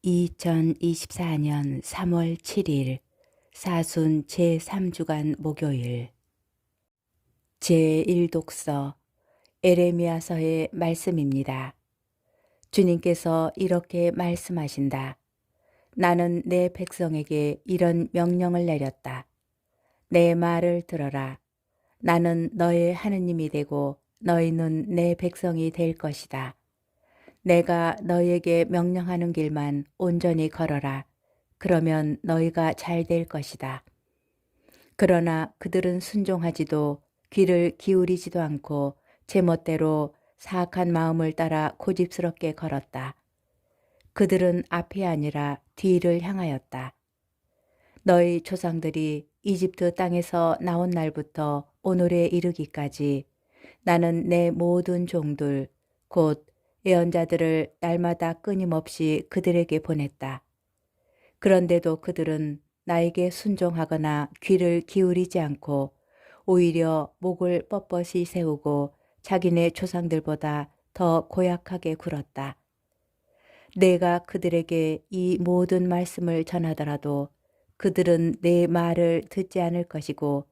2024년 3월 7일 사순 제3주간 목요일 제1독서 에레미야서의 말씀입니다. 주님께서 이렇게 말씀하신다. 나는 내 백성에게 이런 명령을 내렸다. 내 말을 들어라. 나는 너의 하느님이 되고 너희는 내 백성이 될 것이다. 내가 너희에게 명령하는 길만 온전히 걸어라. 그러면 너희가 잘 될 것이다. 그러나 그들은 순종하지도 귀를 기울이지도 않고 제멋대로 사악한 마음을 따라 고집스럽게 걸었다. 그들은 앞이 아니라 뒤를 향하였다. 너희 조상들이 이집트 땅에서 나온 날부터 오늘에 이르기까지 나는 내 모든 종들 곧 예언자들을 날마다 끊임없이 그들에게 보냈다. 그런데도 그들은 나에게 순종하거나 귀를 기울이지 않고 오히려 목을 뻣뻣이 세우고 자기네 조상들보다 더 고약하게 굴었다. 내가 그들에게 이 모든 말씀을 전하더라도 그들은 내 말을 듣지 않을 것이고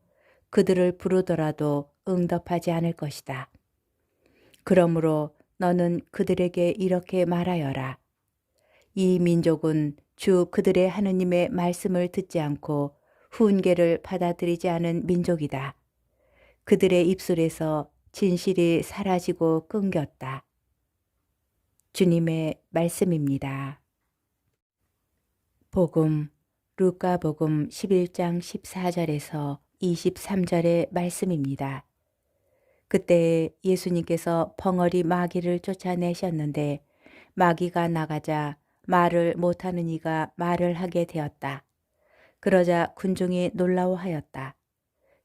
그들을 부르더라도 응답하지 않을 것이다. 그러므로 너는 그들에게 이렇게 말하여라. 이 민족은 주 그들의 하느님의 말씀을 듣지 않고 훈계를 받아들이지 않은 민족이다. 그들의 입술에서 진실이 사라지고 끊겼다. 주님의 말씀입니다. 복음 루카복음 11장 14절에서 23절의 말씀입니다. 그때 예수님께서 벙어리 마귀를 쫓아내셨는데 마귀가 나가자 말을 못하는 이가 말을 하게 되었다. 그러자 군중이 놀라워하였다.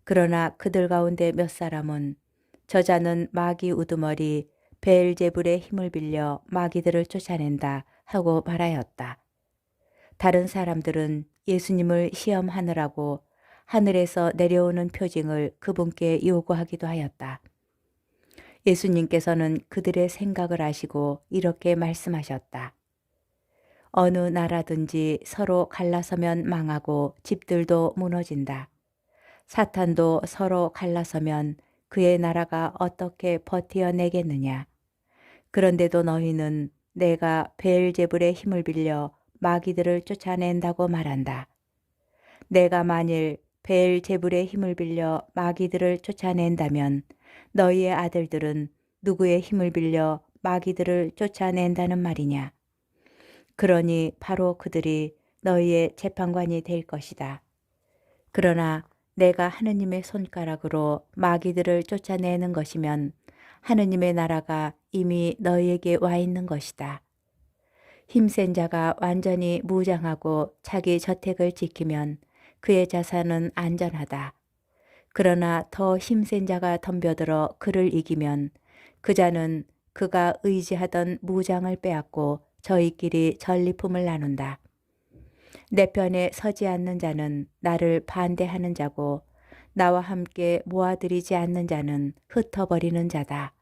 그러나 그들 가운데 몇 사람은 저자는 마귀 우두머리 베엘제불의 힘을 빌려 마귀들을 쫓아낸다 하고 말하였다. 다른 사람들은 예수님을 시험하느라고 하늘에서 내려오는 표징을 그분께 요구하기도 하였다. 예수님께서는 그들의 생각을 아시고 이렇게 말씀하셨다. 어느 나라든지 서로 갈라서면 망하고 집들도 무너진다. 사탄도 서로 갈라서면 그의 나라가 어떻게 버티어내겠느냐. 그런데도 너희는 내가 베엘제불의 힘을 빌려 마귀들을 쫓아낸다고 말한다. 내가 만일 베엘제불의 힘을 빌려 마귀들을 쫓아낸다면 너희의 아들들은 누구의 힘을 빌려 마귀들을 쫓아낸다는 말이냐. 그러니 바로 그들이 너희의 재판관이 될 것이다. 그러나 내가 하느님의 손가락으로 마귀들을 쫓아내는 것이면 하느님의 나라가 이미 너희에게 와 있는 것이다. 힘센 자가 완전히 무장하고 자기 저택을 지키면 그의 자산은 안전하다. 그러나 더 힘센 자가 덤벼들어 그를 이기면 그 자는 그가 의지하던 무장을 빼앗고 저희끼리 전리품을 나눈다. 내 편에 서지 않는 자는 나를 반대하는 자고 나와 함께 모아들이지 않는 자는 흩어버리는 자다.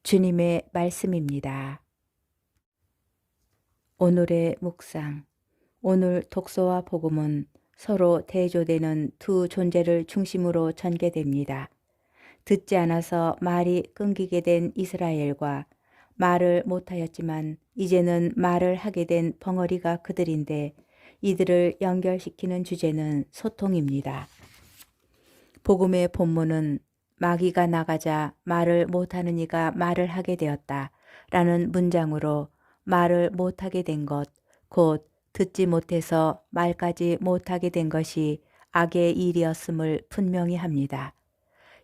주님의 말씀입니다. 오늘의 묵상. 오늘 독서와 복음은 서로 대조되는 두 존재를 중심으로 전개됩니다. 듣지 않아서 말이 끊기게 된 이스라엘과 말을 못하였지만 이제는 말을 하게 된 벙어리가 그들인데 이들을 연결시키는 주제는 소통입니다. 복음의 본문은 마귀가 나가자 말을 못하는 이가 말을 하게 되었다 라는 문장으로 말을 못하게 된 것, 곧 듣지 못해서 말까지 못하게 된 것이 악의 일이었음을 분명히 합니다.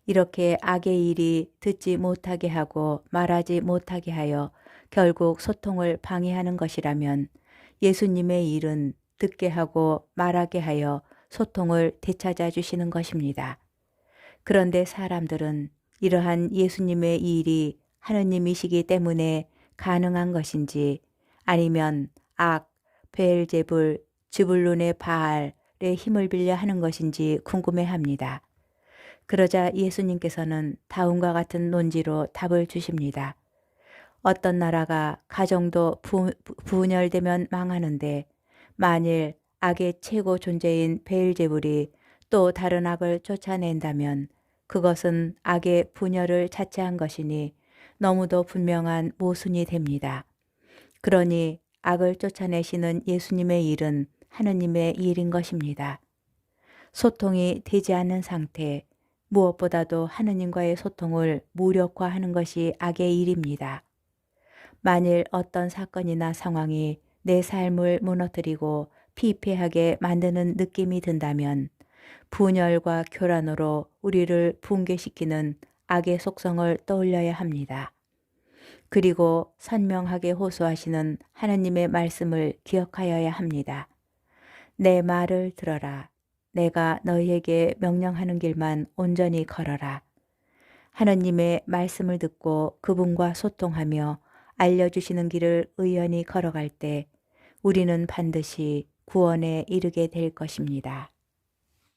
이렇게 악의 일이 듣지 못하게 하고 말하지 못하게 하여 결국 소통을 방해하는 것이라면 예수님의 일은 듣게 하고 말하게 하여 소통을 되찾아 주시는 것입니다. 그런데 사람들은 이러한 예수님의 일이 하느님이시기 때문에 가능한 것인지 아니면 악, 베엘제불, 즈불론의 바알의 힘을 빌려 하는 것인지 궁금해합니다. 그러자 예수님께서는 다음과 같은 논지로 답을 주십니다. 어떤 나라가 가정도 분열되면 망하는데 만일 악의 최고 존재인 베엘제불이 또 다른 악을 쫓아낸다면 그것은 악의 분열을 자체한 것이니 너무도 분명한 모순이 됩니다. 그러니 악을 쫓아내시는 예수님의 일은 하느님의 일인 것입니다. 소통이 되지 않는 상태, 무엇보다도 하느님과의 소통을 무력화하는 것이 악의 일입니다. 만일 어떤 사건이나 상황이 내 삶을 무너뜨리고 피폐하게 만드는 느낌이 든다면 분열과 교란으로 우리를 붕괴시키는 악의 속성을 떠올려야 합니다. 그리고 선명하게 호소하시는 하느님의 말씀을 기억하여야 합니다. 내 말을 들어라. 내가 너희에게 명령하는 길만 온전히 걸어라. 하느님의 말씀을 듣고 그분과 소통하며 알려주시는 길을 의연히 걸어갈 때 우리는 반드시 구원에 이르게 될 것입니다.